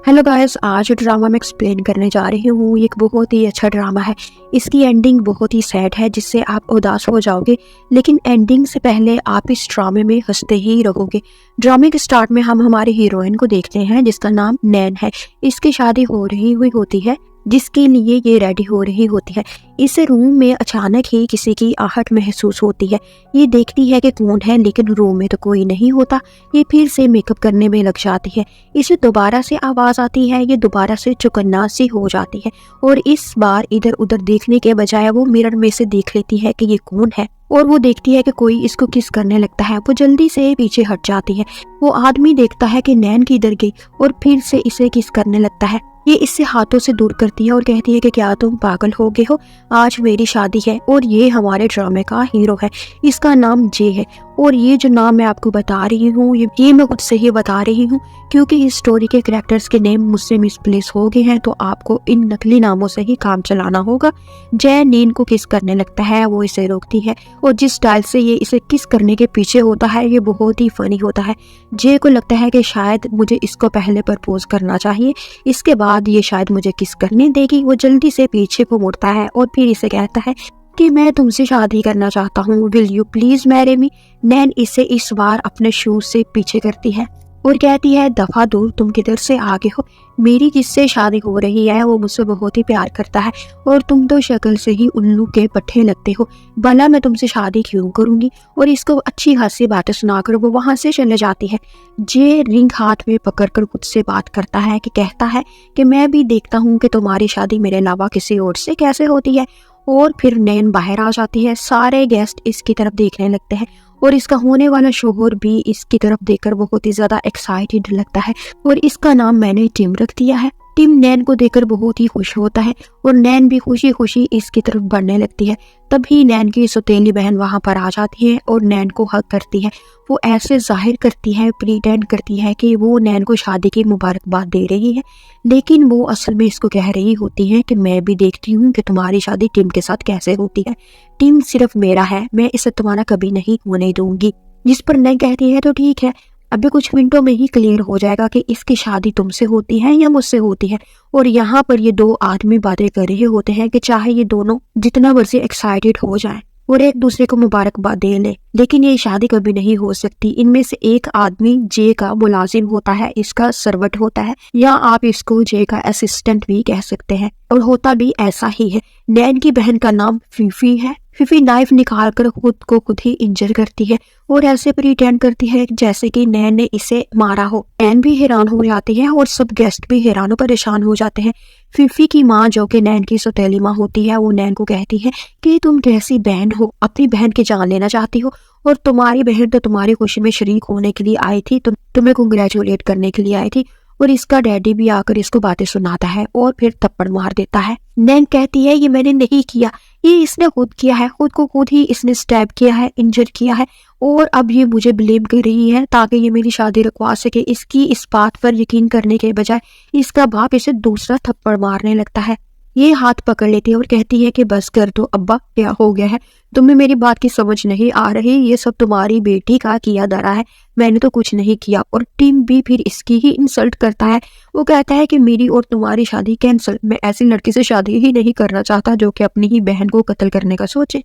Hello guys, आज जो drama मैं एक्सप्लेन करने जा रही हूँ ये एक बहुत ही अच्छा ड्रामा है। इसकी एंडिंग बहुत ही सैड है जिससे आप उदास हो जाओगे, लेकिन एंडिंग से पहले आप इस ड्रामे में हंसते ही रहोगे। ड्रामे के स्टार्ट में हम हमारी हीरोइन को देखते हैं जिसका नाम नैन है। इसकी शादी हो रही हुई होती है जिसके लिए ये रेडी हो रही होती है। इस रूम में अचानक ही किसी की आहट महसूस होती है। ये देखती है कि कौन है, लेकिन रूम में तो कोई नहीं होता। ये फिर से मेकअप करने में लग जाती है। इसे दोबारा से आवाज़ आती है। ये दोबारा से चौकन्ना सी हो जाती है और इस बार इधर उधर देखने के बजाय वो मिरर में से देख लेती है कि ये कौन है और वो देखती है कि कोई इसको किस करने लगता है। वो जल्दी से पीछे हट जाती है। वो आदमी देखता है कि नैन किधर गई और फिर से इसे किस करने लगता है। ये इससे हाथों से दूर करती है और कहती है कि क्या तुम पागल हो गए हो, आज मेरी शादी है। और ये हमारे ड्रामे का हीरो है, इसका नाम जे है। और ये जो नाम मैं आपको बता रही हूँ ये मैं खुद से ही बता रही हूँ क्योंकि इस स्टोरी के कैरेक्टर्स के नेम मुझसे मिसप्लेस हो गए हैं, तो आपको इन नकली नामों से ही काम चलाना होगा। जय नीन को किस करने लगता है, वो इसे रोकती है और जिस स्टाइल से ये इसे किस करने के पीछे होता है ये बहुत ही फनी होता है। जय को लगता है कि शायद मुझे इसको पहले प्रपोज करना चाहिए, इसके बाद ये शायद मुझे किस करने देगी। वो जल्दी से पीछे को मुड़ता है और फिर इसे कहता है कि मैं तुमसे शादी करना चाहता हूँ, will you please marry me. नैन इसे इस बार अपने शूज से पीछे करती है और कहती है दफा दूर, तुम किधर से आगे हो। मेरी जिससे शादी हो रही है वो मुझसे बहुत ही प्यार करता है और तुम तो शक्ल से ही उल्लू के पट्टे लगते हो, भला मैं तुमसे शादी क्यों करूंगी। और इसको अच्छी खासी बातें सुनाकर वो वहां से चले जाती है। जे रिंग हाथ में पकड़कर खुद से बात करता है कि कहता है कि मैं भी देखता हूँ कि तुम्हारी शादी मेरे अलावा किसी और से कैसे होती है। और फिर नैन बाहर आ जाती है। सारे गेस्ट इसकी तरफ देखने लगते हैं और इसका होने वाला शोहर भी इसकी तरफ देखकर बहुत ही ज्यादा एक्साइटेड लगता है और इसका नाम मैंने टिम रख दिया है। टिम नैन को देखकर बहुत ही खुश होता है और नैन भी खुशी खुशी इसकी तरफ बढ़ने लगती है। तभी नैन की सौतेली बहन वहां पर आ जाती है और नैन को हक करती है। वो ऐसे जाहिर करती है, प्रीटेंड करती है कि वो नैन को शादी की मुबारकबाद दे रही है, लेकिन वो असल में इसको कह रही होती है कि मैं भी देखती हूँ कि तुम्हारी शादी टिम के साथ कैसे होती है। टिम सिर्फ मेरा है, मैं इसे तुम्हारा कभी नहीं होने दूंगी। जिस पर नैन कहती है तो ठीक है, अभी कुछ मिनटों में ही क्लियर हो जाएगा कि इसकी शादी तुमसे होती है या मुझसे होती है। और यहाँ पर ये दो आदमी बातें कर रहे होते हैं कि चाहे ये दोनों जितना मर्जी एक्साइटेड हो जाएं और एक दूसरे को मुबारकबाद दे ले, लेकिन ये शादी कभी नहीं हो सकती। इनमें से एक आदमी जे का मुलाजिम होता है, इसका सर्वेंट होता है, या आप इसको जे का असिस्टेंट भी कह सकते हैं, और होता भी ऐसा ही है। नैन की बहन का नाम फीफी है। फीफी नाइफ निकालकर खुद को खुद ही इंजर करती है और ऐसे प्रिटेंड करती है जैसे कि नैन ने इसे मारा हो। नैन भी हैरान हो जाती है और सब गेस्ट भी हैरान और परेशान हो जाते हैं। फीफी की माँ, जो कि नैन की सौतेली माँ होती है, वो नैन को कहती है कि तुम कैसी बहन हो, अपनी बहन की जान लेना चाहती हो, और तुम्हारी बहन तो तुम्हारी खुशी में शरीक होने के लिए आई थी, तुम्हें कंग्रेचुलेट करने के लिए आई थी। और इसका डैडी भी आकर इसको बातें सुनाता है और फिर थप्पड़ मार देता है। नैन कहती है ये मैंने नहीं किया, ये इसने खुद किया है, खुद को खुद ही इसने स्टैब किया है, इंजर किया है, और अब ये मुझे ब्लेम कर रही है ताकि ये मेरी शादी रुकवा सके। इसकी इस बात पर यकीन करने के बजाय इसका बाप इसे दूसरा थप्पड़ मारने लगता है। ये हाथ पकड़ लेती है और कहती है कि बस कर दो अब्बा, क्या हो गया है, तुम्हें मेरी बात की समझ नहीं आ रही, ये सब तुम्हारी बेटी का किया धरा है, मैंने तो कुछ नहीं किया। और टिम भी फिर इसकी ही इंसल्ट करता है। वो कहता है कि मेरी और तुम्हारी शादी कैंसिल, मैं ऐसी लड़की से शादी ही नहीं करना चाहता जो कि अपनी ही बहन को कत्ल करने का सोचे।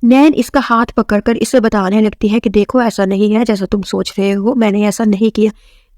नैन इसका हाथ पकड़कर इसे बताने लगती है कि देखो ऐसा नहीं है जैसा तुम सोच रहे हो, मैंने ऐसा नहीं किया।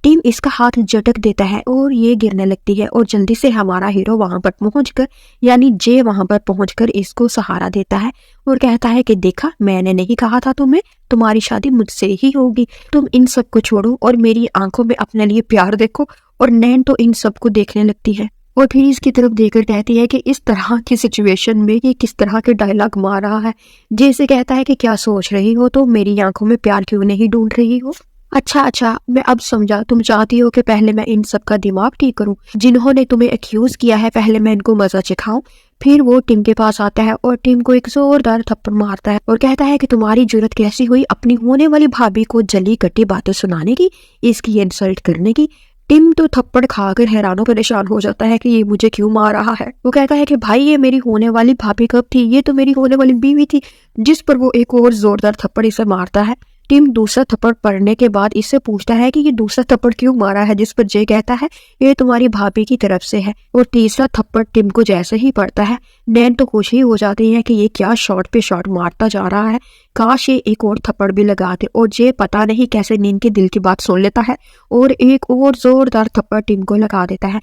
टिम इसका हाथ झटक देता है और ये गिरने लगती है और जल्दी से हमारा हीरो वहां पर पहुंचकर, यानी जे वहां पर पहुंचकर इसको सहारा देता है और कहता है कि देखा, मैंने नहीं कहा था तुम्हें, तुम्हारी शादी मुझसे ही होगी, तुम इन सब को छोड़ो और मेरी आंखों में अपने लिए प्यार देखो। और नैन तो इन सब को देखने लगती है और फिर इसकी तरफ देखकर कहती है कि इस तरह की सिचुएशन में ये किस तरह के डायलॉग मार रहा है। जैसे कहता है कि क्या सोच रही हो, तो मेरी आंखों में प्यार क्यों नहीं ढूंढ रही हो। अच्छा, मैं अब समझा, तुम चाहती हो कि पहले मैं इन सब का दिमाग ठीक करूं, जिन्होंने तुम्हें एक्यूज किया है पहले मैं इनको मजा चिखाऊं। फिर वो टिम के पास आता है और टिम को एक जोरदार थप्पड़ मारता है और कहता है कि तुम्हारी जुर्रत कैसी हुई अपनी होने वाली भाभी को जली कटी बातें सुनाने की, इसकी इंसल्ट करने की। टिम तो थप्पड़ खाकर हैरान परेशान हो जाता है कि ये मुझे क्यों मार रहा है। वो कहता है कि भाई ये मेरी होने वाली भाभी कब थी, ये तो मेरी होने वाली बीवी थी। जिस पर वो एक और जोरदार थप्पड़ इसे मारता है। टिम दूसरा थप्पड़ पड़ने के बाद इससे पूछता है कि ये दूसरा थप्पड़ क्यों मारा है, जिस पर जे कहता है ये तुम्हारी भाभी की तरफ से है। और तीसरा थप्पड़ टिम को जैसे ही पड़ता है, नैन तो खुश ही हो जाती है कि ये क्या शॉट पे शॉट मारता जा रहा है, काश ये एक और थप्पड़ भी लगा दे। और जे पता नहीं कैसे नैन के दिल की बात सुन लेता है और एक और जोरदार थप्पड़ टिम को लगा देता है।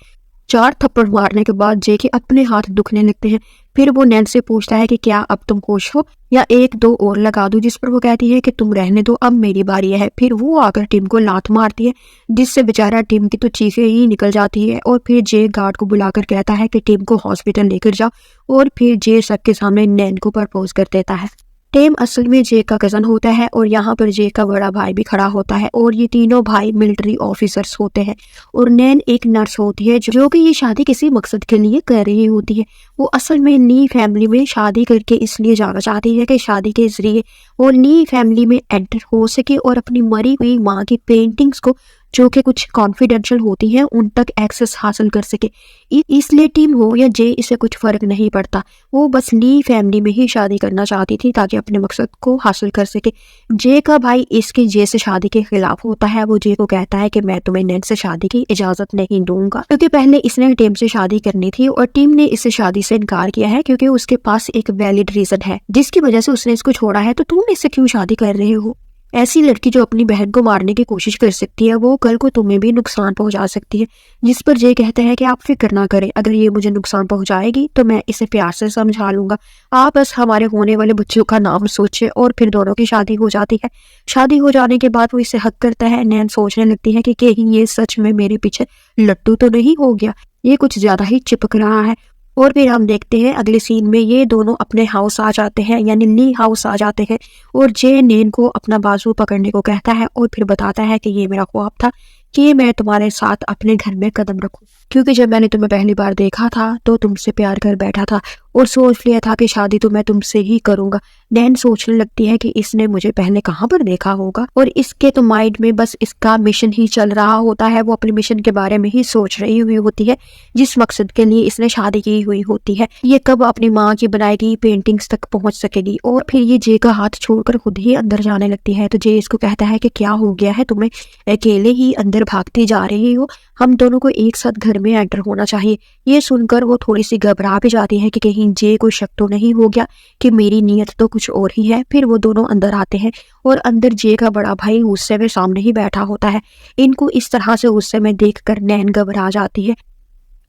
4 थप्पड़ मारने के बाद जे के अपने हाथ दुखने लगते हैं। फिर वो नैन से पूछता है कि क्या अब तुम खुश हो या 1-2 और लगा दूं, जिस पर वो कहती है कि तुम रहने दो, अब मेरी बारी है। फिर वो आकर टिम को लात मारती है, जिससे बेचारा टिम की तो चीखें ही निकल जाती है। और फिर जे गार्ड को बुलाकर कहता है कि टिम को हॉस्पिटल लेकर जाओ। और फिर जे सबके सामने नैन को प्रपोज कर देता है। टिम असल में जे का कजन होता है और यहाँ पर जे का बड़ा भाई भी खड़ा होता है और ये तीनों भाई मिलिट्री ऑफिसर्स होते हैं। और नैन एक नर्स होती है जो कि ये शादी किसी मकसद के लिए कर रही होती है। वो असल में ली फैमिली में शादी करके इसलिए जाना चाहती है कि शादी के जरिए वो ली फैमिली में एंटर हो सके और अपनी मरी हुई माँ की पेंटिंग्स को, जो कि कुछ कॉन्फिडेंशियल होती हैं, उन तक एक्सेस हासिल कर सके। इसलिए टिम हो या जे, इसे कुछ फर्क नहीं पड़ता। वो बस ली फैमिली में ही शादी करना चाहती थी ताकि अपने मकसद को हासिल कर सके। जे का भाई इसके जे से शादी के खिलाफ होता है। वो जे को कहता है कि मैं तुम्हें नैन से शादी की इजाजत नहीं दूंगा, क्योंकि पहले इसने टिम से शादी करनी थी और टिम ने इससे शादी से इनकार किया है क्योंकि उसके पास एक वैलिड रीजन है जिसकी वजह से उसने इसको छोड़ा है। तो तुम इससे क्यों शादी कर रहे हो? ऐसी लड़की जो अपनी बहन को मारने की कोशिश कर सकती है, वो कल को तुम्हें भी नुकसान पहुंचा सकती है। जिस पर जे कहते हैं कि आप फिक्र ना करें, अगर ये मुझे नुकसान पहुंचाएगी तो मैं इसे प्यार से समझा लूंगा। आप बस हमारे होने वाले बच्चों का नाम सोचे। और फिर दोनों की शादी हो जाती है। शादी हो जाने के बाद वो इसे हक करता है। नैन सोचने लगती है कि कहीं ये सच में मेरे पीछे लट्टू तो नहीं हो गया, ये कुछ ज्यादा ही चिपक रहा है। और फिर हम देखते हैं अगले सीन में ये दोनों अपने हाउस आ जाते हैं, यानी ली हाउस आ जाते हैं। और जे नैन को अपना बाजू पकड़ने को कहता है और फिर बताता है कि ये मेरा ख्वाब था कि मैं तुम्हारे साथ अपने घर में कदम रखूं, क्योंकि जब मैंने तुम्हें पहली बार देखा था तो तुमसे प्यार कर बैठा था और सोच लिया था कि शादी तो मैं तुमसे ही करूंगा। नैन सोचने लगती है कि इसने मुझे पहले कहाँ पर देखा होगा और इसके तो माइंड में बस इसका मिशन ही चल रहा होता है। वो अपने मिशन के बारे में ही सोच रही हुई होती है जिस मकसद के लिए इसने शादी की हुई होती है। ये कब अपनी माँ की बनाई गई पेंटिंग्स तक पहुंच सकेगी। और फिर ये जे का हाथ छोड़कर खुद ही अंदर जाने लगती है। तो जे इसको कहता है कि क्या हो गया है तुम्हें, अकेले ही अंदर भागती जा रही हो, हम दोनों को एक साथ घर में एंटर होना चाहिए। ये सुनकर वो थोड़ी सी घबरा भी जाती है कि कहीं जे को शक तो नहीं हो गया कि मेरी नीयत तो कुछ और ही है। फिर वो दोनों अंदर आते हैं और अंदर जे का बड़ा भाई गुस्से में सामने ही बैठा होता है। इनको इस तरह से गुस्से में देखकर नैन घबरा जाती है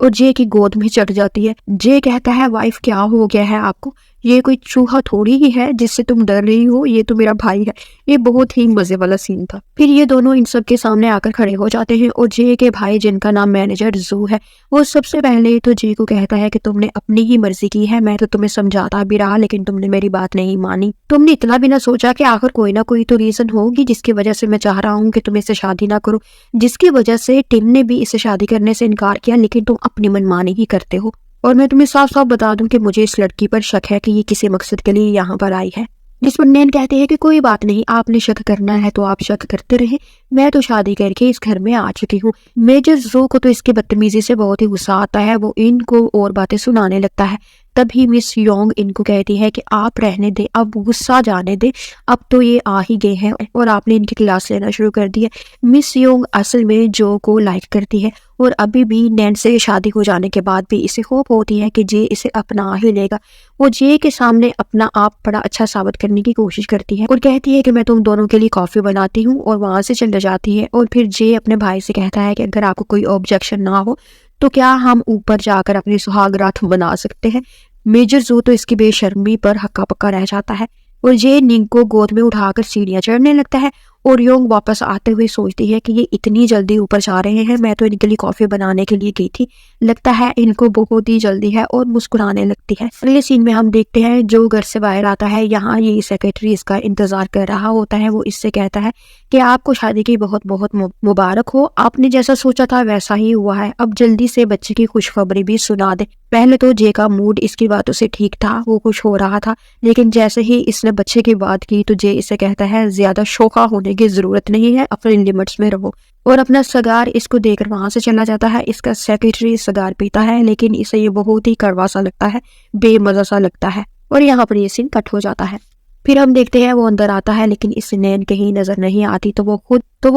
और जे की गोद में चढ़ जाती है। जे कहता है वाइफ क्या हो गया है आपको, ये कोई चूहा थोड़ी ही है जिससे तुम डर रही हो, ये तो मेरा भाई है। ये बहुत ही मजे वाला सीन था। फिर ये दोनों इन सब के सामने आकर खड़े हो जाते हैं और जे के भाई, जिनका नाम मैनेजर जू है, वो सबसे पहले तो जे को कहता है कि तुमने अपनी ही मर्जी की है, मैं तो तुम्हें समझाता भी रहा लेकिन तुमने मेरी बात नहीं मानी। तुमने इतना भी ना सोचा कि आखिर कोई ना कोई तो रीजन होगी जिसकी वजह से मैं चाह रहा हूँ कि तुम इससे शादी ना करो, जिसकी वजह से टिम ने भी इससे शादी करने से इनकार किया, लेकिन तुम अपनी मनमानी ही करते हो। और मैं तुम्हें साफ साफ बता दूं कि मुझे इस लड़की पर शक है कि ये किसी मकसद के लिए यहाँ पर आई है। जिस पर नैन कहते हैं कि कोई बात नहीं, आपने शक करना है तो आप शक करते रहे, मैं तो शादी करके इस घर में आ चुकी हूँ। मेजर जो को तो इसकी बदतमीजी से बहुत ही गुस्सा आता है। वो इनको और बातें सुनाने लगता है। तभी मिस योंग इनको कहती है कि आप रहने दे, अब गुस्सा जाने दे, अब तो ये आ ही गए हैं और आपने इनकी क्लास लेना शुरू कर दी है। मिस योंग असल में जो को लाइक करती है और अभी भी नैन से शादी हो जाने के बाद भी इसे होप होती है कि जे इसे अपना ही लेगा। वो जे के सामने अपना आप बड़ा अच्छा साबित करने की कोशिश करती है और कहती है कि मैं तुम दोनों के लिए कॉफी बनाती हूँ, और वहां से चले जाती है। और फिर जे अपने भाई से कहता है कि अगर आपको कोई ऑब्जेक्शन ना हो तो क्या हम ऊपर जाकर अपनी सुहाग रात बना सकते हैं। मेजर जू तो इसकी बेशर्मी पर हक्का पक्का रह जाता है और जे निंग को गोद में उठाकर सीढ़ियां चढ़ने लगता है। और योंग वापस आते हुए सोचती है कि ये इतनी जल्दी ऊपर जा रहे हैं, मैं तो इनके लिए कॉफी बनाने के लिए गई थी, लगता है इनको बहुत ही जल्दी है, और मुस्कुराने लगती है। अगले सीन में हम देखते हैं जो घर से बाहर आता है। यहाँ ये सेक्रेटरी इसका इंतजार कर रहा होता है। वो इससे कहता है कि आपको शादी की बहुत बहुत मुबारक हो, आपने जैसा सोचा था वैसा ही हुआ है, अब जल्दी से बच्चे की खुशखबरी भी सुना दे। पहले तो जे का मूड इसकी बातों से ठीक था, वो खुश हो रहा था, लेकिन जैसे ही इसने बच्चे की बात की तो जे इसे कहता है ज्यादा शोखा होने की जरूरत नहीं है, अपने लिमिट्स में रहो। और अपना सगार इसको देकर वहां से चला जाता है। इसका सेक्रेटरी सगार पीता है लेकिन इसे ये बहुत ही कड़वा सा लगता है, बेमजा सा लगता है। और यहाँ पर ये सीन कट हो जाता है। फिर हम देखते हैं वो अंदर आता है, लेकिन इस नैन कहीं नजर नहीं आती, तो वो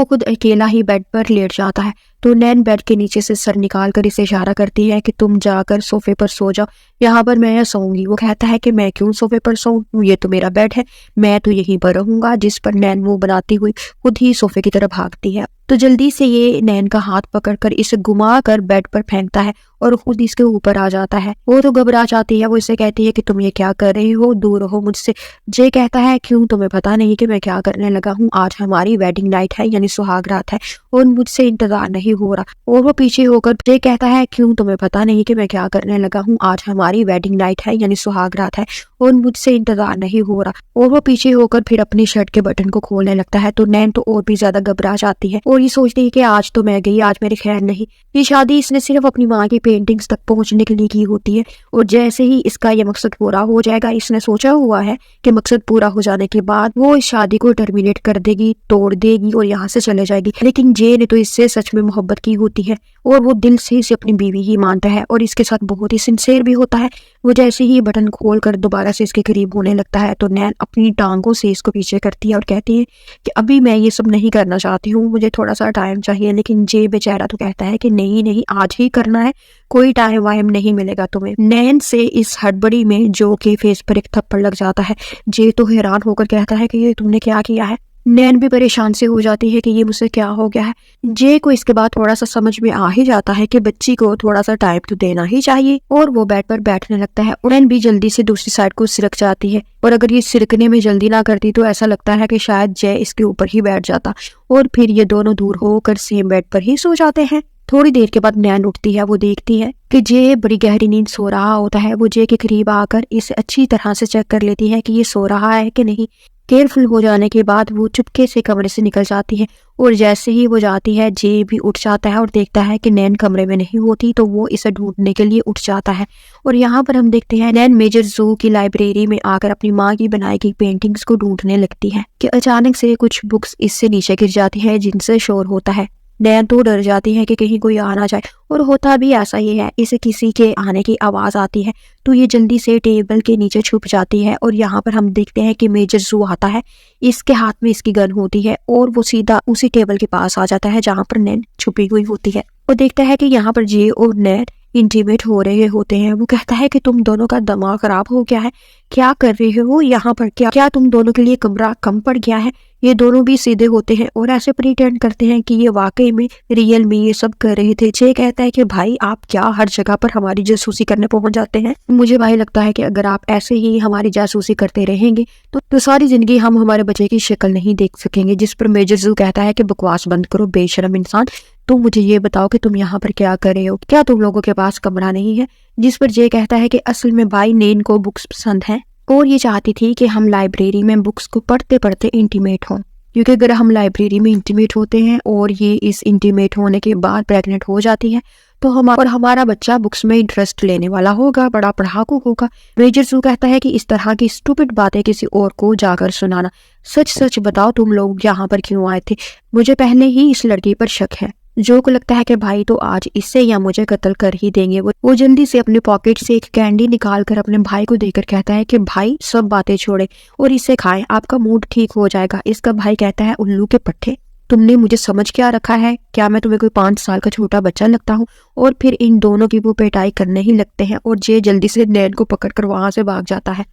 खुद अकेला ही बेड पर लेट जाता है। तो नैन बेड के नीचे से सर निकाल कर इसे इशारा करती है कि तुम जाकर सोफे पर सो जाओ, यहाँ पर मैं सोऊंगी। वो कहता है कि मैं क्यों सोफे पर सोऊं, ये तो मेरा बेड है, मैं तो यहीं पर रहूंगा। जिस पर नैन मुंह बनाती हुई खुद ही सोफे की तरफ भागती है। तो जल्दी से ये नैन का हाथ पकड़कर इसे घुमा कर बेड पर फेंकता है और खुद इसके ऊपर आ जाता है। वो तो घबरा जाती है, वो इसे कहती है कि तुम ये क्या कर रही हो, दूर रहो मुझसे। जे कहता है क्यों, तुम्हें पता नहीं कि मैं क्या करने लगा हूँ, आज हमारी वेडिंग नाइट है यानी सुहाग रात है और मुझसे इंतजार नहीं हो रहा। और वो पीछे होकर जे कहता है क्यों, तुम्हें पता नहीं कि मैं क्या करने लगा हूँ, आज हमारी वेडिंग नाइट है यानी सुहाग रात है और मुझसे इंतजार नहीं हो रहा। और वो पीछे होकर फिर अपनी शर्ट के बटन को खोलने लगता है। तो नैन तो और भी ज्यादा घबरा जाती है और ये सोचती है कि आज तो मैं गई, आज मेरी खैर नहीं। ये शादी इसने सिर्फ अपनी माँ की पेंटिंग्स तक पहुंचने के लिए की होती है और जैसे ही इसका ये मकसद पूरा हो जाएगा, इसने सोचा हुआ है कि मकसद पूरा हो जाने के बाद वो इस शादी को टर्मिनेट कर देगी, तोड़ देगी और यहाँ से चले जाएगी। लेकिन जे ने तो इससे सच में मोहब्बत की होती है और वो दिल से इसे अपनी बीवी ही मानता है और इसके साथ बहुत ही सिंसियर भी होता है। वो जैसे ही बटन खोल कर दोबारा से इसके करीब होने लगता है, तो नैन अपनी टांगों से इसको पीछे करती है और कहती है कि अभी मैं ये सब नहीं करना चाहती हूँ, मुझे थोड़ा सा टाइम चाहिए। लेकिन जे बेचारा तो कहता है कि नहीं नहीं, आज ही करना है, कोई टाइम वाइम नहीं मिलेगा तुम्हें। नैन से इस हड़बड़ी में जो के फेस पर एक थप्पड़ लग जाता है। जे तो हैरान होकर कहता है कि ये तुमने क्या किया है। नैन भी परेशान से हो जाती है कि ये मुझसे क्या हो गया है। जे को इसके बाद थोड़ा सा समझ में आ ही जाता है कि बच्ची को थोड़ा सा टाइम तो देना ही चाहिए और वो बेड पर बैठने लगता है। नैन भी जल्दी से दूसरी साइड को सिरक जाती है और अगर ये सिरकने में जल्दी ना करती तो ऐसा लगता है कि शायद जय इसके ऊपर ही बैठ जाता और फिर ये दोनों दूर होकर सेम बेड पर ही सो जाते हैं। थोड़ी देर के बाद नैन उठती है। वो देखती है कि जे बड़ी गहरी नींद सो रहा होता है। वो जे के करीब आकर इसे अच्छी तरह से चेक कर लेती है कि ये सो रहा है कि नहीं। केयरफुल हो जाने के बाद वो चुपके से कमरे से निकल जाती है और जैसे ही वो जाती है, जे भी उठ जाता है और देखता है कि नैन कमरे में नहीं होती, तो वो इसे ढूंढने के लिए उठ जाता है। और यहाँ पर हम देखते हैं नैन मेजर जू की लाइब्रेरी में आकर अपनी माँ की बनाई गई पेंटिंग्स को ढूंढने लगती है कि अचानक से कुछ बुक्स इससे नीचे गिर जाती है जिनसे शोर होता है। नैन तो डर जाती है कि कहीं कोई आ ना जाए और होता भी ऐसा ही है। इसे किसी के आने की आवाज आती है तो ये जल्दी से टेबल के नीचे छुप जाती है और यहाँ पर हम देखते हैं कि मेजर जू आता है। इसके हाथ में इसकी गन होती है और वो सीधा उसी टेबल के पास आ जाता है जहाँ पर नैन छुपी हुई होती है। वो देखता है कि यहाँ पर जे और नैन इंटीमेट हो रहे होते हैं। वो कहता है कि तुम दोनों का दिमाग खराब हो गया है, क्या कर रहे हो यहाँ पर, क्या तुम दोनों के लिए कमरा कम पड़ गया है। ये दोनों भी सीधे होते हैं और ऐसे प्रिटेंड करते हैं कि ये वाकई में रियल में ये सब कर रहे थे। जे कहता है कि भाई आप क्या हर जगह पर हमारी जासूसी करने पहुंच जाते हैं। मुझे भाई लगता है कि अगर आप ऐसे ही हमारी जासूसी करते रहेंगे तो सारी जिंदगी हम हमारे बच्चे की शक्ल नहीं देख सकेंगे। जिस पर मेजर जू कहता है कि बकवास बंद करो बेशरम इंसान, तुम मुझे ये बताओ कि तुम यहाँ पर क्या कर रहे हो, क्या तुम लोगों के पास कमरा नहीं है। जिस पर जे कहता है कि असल में भाई नैन को बुक्स पसंद है और ये चाहती थी कि हम लाइब्रेरी में बुक्स को पढ़ते पढ़ते इंटीमेट हों, क्योंकि अगर हम लाइब्रेरी में इंटीमेट होते हैं और ये इस इंटीमेट होने के बाद प्रेग्नेंट हो जाती है तो हमारा बच्चा बुक्स में इंटरेस्ट लेने वाला होगा, बड़ा पढ़ाकू होगा। मेजर जू कहता है कि इस तरह की स्टूपिड बातें किसी और को जाकर सुनाना, सच सच बताओ तुम लोग यहाँ पर क्यों आए थे। मुझे पहले ही इस लड़की पर शक है। जो को लगता है कि भाई तो आज इससे या मुझे कत्ल कर ही देंगे। वो जल्दी से अपने पॉकेट से एक कैंडी निकाल कर अपने भाई को देकर कहता है कि भाई सब बातें छोड़े और इसे खाएं, आपका मूड ठीक हो जाएगा। इसका भाई कहता है उल्लू के पट्टे, तुमने मुझे समझ क्या रखा है, क्या मैं तुम्हें कोई 5 साल का छोटा बच्चा लगता हूँ। और फिर इन दोनों की वो पिटाई करने ही लगते हैं और जे जल्दी से नैन को पकड़कर वहां से भाग जाता है।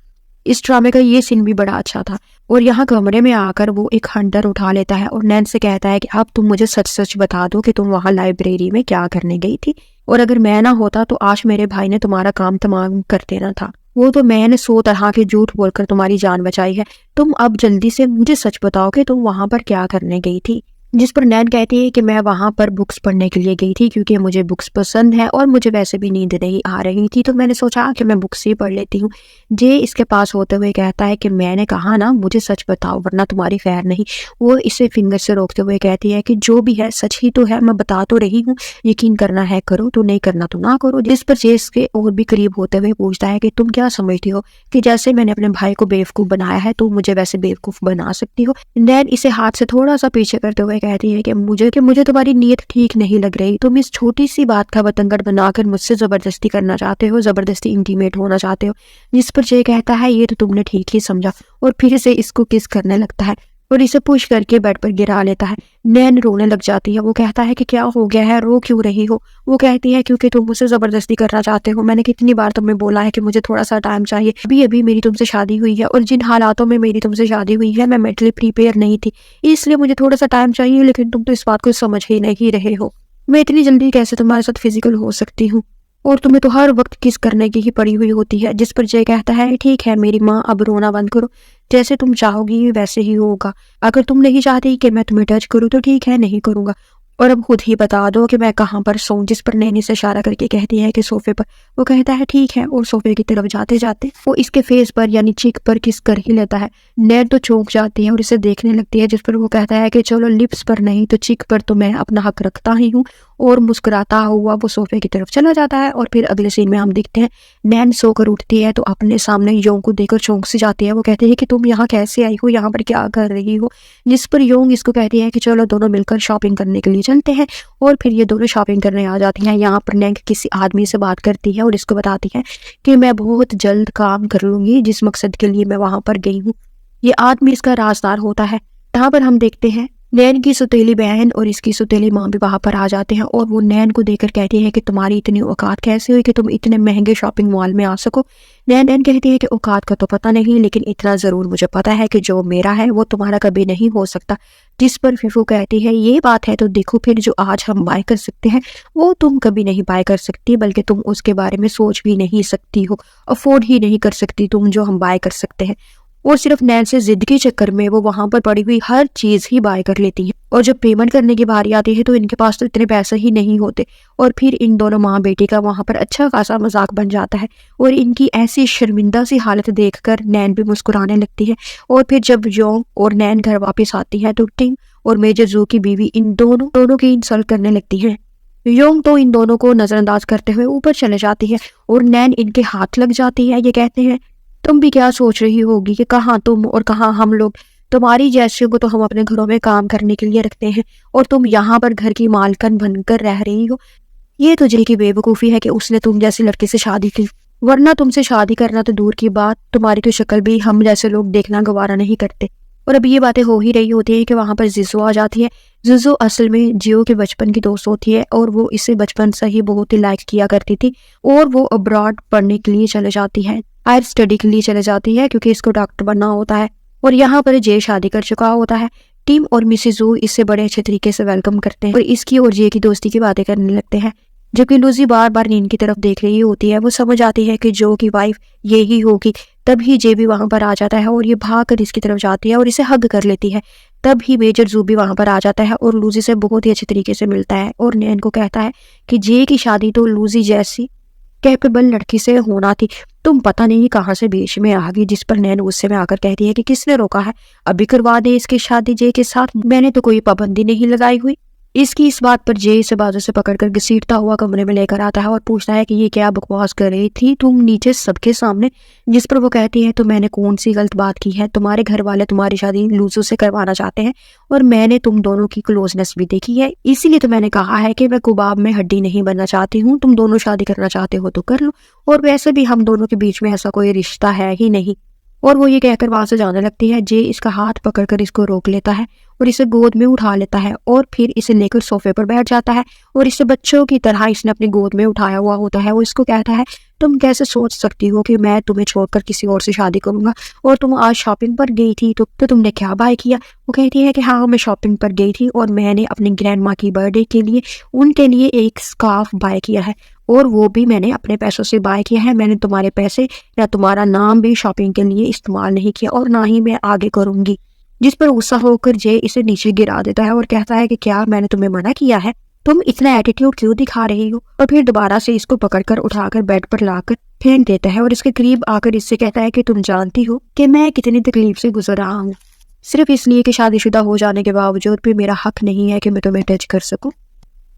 इस ड्रामे का ये सीन भी बड़ा अच्छा था। और यहाँ कमरे में आकर वो एक हंटर उठा लेता है और नैन से कहता है कि अब तुम मुझे सच सच बता दो कि तुम वहाँ लाइब्रेरी में क्या करने गई थी, और अगर मैं ना होता तो आज मेरे भाई ने तुम्हारा काम तमाम कर देना था। वो तो मैंने 100 तरह के झूठ बोलकर तुम्हारी जान बचाई है। तुम अब जल्दी से मुझे सच बताओ कि तुम वहां पर क्या करने गई थी। जिस पर नैन कहती है कि मैं वहां पर बुक्स पढ़ने के लिए गई थी क्योंकि मुझे बुक्स पसंद है और मुझे वैसे भी नींद नहीं आ रही थी, तो मैंने सोचा कि मैं बुक्स ही पढ़ लेती हूँ। जे इसके पास होते हुए कहता है कि मैंने कहा ना मुझे सच बताओ वरना तुम्हारी खैर नहीं। वो इसे फिंगर से रोकते हुए कहती है कि जो भी है सच ही तो है, मैं बता तो रही हूँ, यकीन करना है करो, तो नहीं करना तो ना करो। जिस पर जे इसके और भी करीब होते हुए पूछता है कि तुम क्या समझती हो कि जैसे मैंने अपने भाई को बेवकूफ बनाया है तो मुझे वैसे बेवकूफ बना सकती हो। नैन इसे हाथ से थोड़ा सा पीछे करते हुए कहती है कि मुझे तुम्हारी नीयत ठीक नहीं लग रही। तुम इस छोटी सी बात का बतंगड़ बनाकर मुझसे ज़बरदस्ती करना चाहते हो, ज़बरदस्ती इंटीमेट होना चाहते हो। जिस पर जय कहता है ये तो तुमने ठीक ही समझा, और फिर से इसको किस करने लगता है और इसे पुश करके बेड पर गिरा लेता है। नैन रोने लग जाती है। वो कहता है कि क्या हो गया है, रो क्यों रही हो? वो कहती है क्योंकि तुम मुझसे ज़बरदस्ती करना चाहते हो। मैंने कितनी बार तुम्हें बोला है कि मुझे थोड़ा सा टाइम चाहिए। अभी अभी मेरी तुमसे शादी हुई है, और जिन हालातों में मेरी तुमसे शादी हुई है मैं मेंटली प्रिपेयर नहीं थी, इसलिए मुझे थोड़ा सा टाइम चाहिए। लेकिन तुम तो इस बात को समझ ही नहीं रहे हो। मैं इतनी जल्दी कैसे तुम्हारे साथ फिजिकल हो सकती हूँ, और तुम्हें तो हर वक्त किस करने की ही पड़ी हुई होती है। जिस पर जय कहता है ठीक है मेरी माँ, अब रोना बंद करो, जैसे तुम चाहोगी वैसे ही होगा। अगर तुम नहीं चाहती कि मैं तुम्हें टच करूँ तो ठीक है, नहीं करूँगा, और अब खुद ही बता दो कि मैं कहाँ पर सोऊं। जिस पर नैनी से इशारा करके कहती है कि सोफे पर। वो कहता है ठीक है, और सोफे की तरफ जाते जाते वो इसके फेस पर यानी चीक पर किस कर ही लेता है। नैन तो चौंक जाती है और इसे देखने लगती है। जिस पर वो कहता है कि चलो लिप्स पर नहीं तो चीक पर तो मैं अपना हक रखता ही हूँ, और मुस्कुराता हुआ वो सोफे की तरफ चला जाता है। और फिर अगले सीन में हम देखते हैं नैन सोकर उठती है तो अपने सामने योंग को देखकर चौंक सी जाती है। वो कहती है कि तुम यहाँ कैसे आई हो, यहाँ पर क्या कर रही हो? जिस पर योंग इसको कहती है कि चलो दोनों मिलकर शॉपिंग करने के लिए चलते हैं। और फिर ये दोनों शॉपिंग करने आ जाती हैं। यहाँ पर नैंग किसी आदमी से बात करती है और इसको बताती है कि मैं बहुत जल्द काम कर लूंगी जिस मकसद के लिए मैं वहां पर गई हूँ। ये आदमी इसका राजदार होता है। यहाँ पर हम देखते हैं नैन की सौतेली बहन और इसकी सौतेली माँ भी वहां पर आ जाते हैं, और वो नैन को देखकर कहती है कि तुम्हारी इतनी औकात कैसे हुई कि तुम इतने महंगे शॉपिंग मॉल में आ सको। नैन कहती है कि औकात का तो पता नहीं, लेकिन इतना जरूर मुझे पता है कि जो मेरा है वो तुम्हारा कभी नहीं हो सकता। जिस पर फिफू कहती है ये बात है तो देखो फिर जो आज हम बाय कर सकते हैं वो तुम कभी नहीं बाय कर सकती, बल्कि तुम उसके बारे में सोच भी नहीं सकती हो, अफोर्ड ही नहीं कर सकती तुम जो हम बाय कर सकते हैं। और सिर्फ नैन से जिद के चक्कर में वो वहां पर पड़ी हुई हर चीज ही बाय कर लेती है, और जब पेमेंट करने की बारी आती है तो इनके पास तो इतने पैसे ही नहीं होते। और फिर इन दोनों माँ बेटी का वहां पर अच्छा खासा मजाक बन जाता है, और इनकी ऐसी शर्मिंदा सी हालत देखकर नैन भी मुस्कुराने लगती है। और फिर जब योंग और नैन घर वापस आती है तो टिंग और मेजर जू की बीवी इन दोनों की इंसल्ट करने लगती है। योंग तो इन दोनों को नजरअंदाज करते हुए ऊपर चले जाती है, और नैन इनके हाथ लग जाती है। ये कहते हैं तुम भी क्या सोच रही होगी कि कहाँ तुम और कहाँ हम लोग, तुम्हारी जैसे को तो हम अपने घरों में काम करने के लिए रखते हैं, और तुम यहाँ पर घर की मालकन बनकर रह रही हो। ये तो जय की बेवकूफ़ी है कि उसने तुम जैसी लड़के से शादी की, वरना तुमसे शादी करना तो दूर की बात, तुम्हारी तो शक्ल भी हम जैसे लोग देखना गवारा नहीं करते। और अब ये बातें हो ही रही होती है कि वहां पर जिजो आ जाती है। जिजो असल में जियो के बचपन की दोस्त होती है, और वो इसे बचपन से ही बहुत ही लाइक किया करती थी, और वो अब्रॉड पढ़ने के लिए चले जाती है, हायर स्टडी के लिए चले जाती है क्योंकि इसको डॉक्टर बनना होता है। और यहाँ पर जय शादी कर चुका होता है। टीम और मिसेस जू इससे बड़े अच्छे तरीके से वेलकम करते हैं और इसकी और जय की दोस्ती की बातें करने लगते हैं। जबकि लूजी बार बार नीन की तरफ देख रही होती है। वो समझ आती है कि जो की वाइफ ये ही होगी। तभी जे भी वहां पर आ जाता है और ये भाग कर इसकी तरफ जाती है और इसे हग कर लेती है। तब ही मेजर जू भी वहां पर आ जाता है और लूजी से बहुत ही अच्छे तरीके से मिलता है और नैन को कहता है कि जे की शादी तो लूजी जैसी कैपेबल लड़की से होना थी, तुम पता नहीं कहाँ से बीच में आ गई। जिस पर नैन गुस्से में आकर कहती है कि किसने रोका है, अभी करवा दे इसकी शादी जे के साथ, मैंने तो कोई पाबंदी नहीं लगाई हुई। इसकी इस बात पर जे इसे बाजू से पकड़कर घसीटता हुआ कमरे में लेकर आता है और पूछता है कि ये क्या बकवास कर रही थी तुम नीचे सबके सामने। जिस पर वो कहती है तो मैंने कौन सी गलत बात की है, तुम्हारे घर वाले तुम्हारी शादी लूजू से करवाना चाहते हैं और मैंने तुम दोनों की क्लोजनेस भी देखी है, इसीलिए तो मैंने कहा है कि मैं कुबाब में हड्डी नहीं बनना चाहती हूँ। तुम दोनों शादी करना चाहते हो तो कर लो, और वैसे भी हम दोनों के बीच में ऐसा कोई रिश्ता है ही नहीं। और वो ये कहकर वहां से जाने लगती है। जे इसका हाथ पकड़कर इसको रोक लेता है और इसे गोद में उठा लेता है और फिर इसे लेकर सोफे पर बैठ जाता है और इसे बच्चों की तरह इसने अपनी गोद में उठाया हुआ होता है। वो इसको कहता है तुम कैसे सोच सकती हो कि मैं तुम्हें छोड़कर किसी और से शादी करूंगा, और तुम आज शॉपिंग पर गई थी तो तुमने क्या बाय किया। वो कहती है कि हाँ मैं शॉपिंग पर गई थी और मैंने अपनी ग्रैंड माँ की बर्थडे के लिए उनके लिए एक स्कार्फ बाय किया है, और वो भी मैंने अपने पैसों से बाय किया है। मैंने तुम्हारे पैसे या तुम्हारा नाम भी शॉपिंग के लिए इस्तेमाल नहीं किया और ना ही मैं आगे करूंगी। जिस पर गुस्सा होकर जे इसे नीचे गिरा देता है और कहता है कि क्या मैंने तुम्हें मना किया है, तुम इतना एटीट्यूड क्यों दिखा रही हो। और फिर दोबारा से इसको पकड़कर उठाकर बेड पर लाकर फेंक देता है और इसके करीब आकर इससे कहता है कि तुम जानती हो कि मैं कितनी तकलीफ से गुजर रहा हूँ, सिर्फ इसलिए कि शादीशुदा हो जाने के बावजूद भी मेरा हक नहीं है कि मैं तुम्हें टच कर सकूं।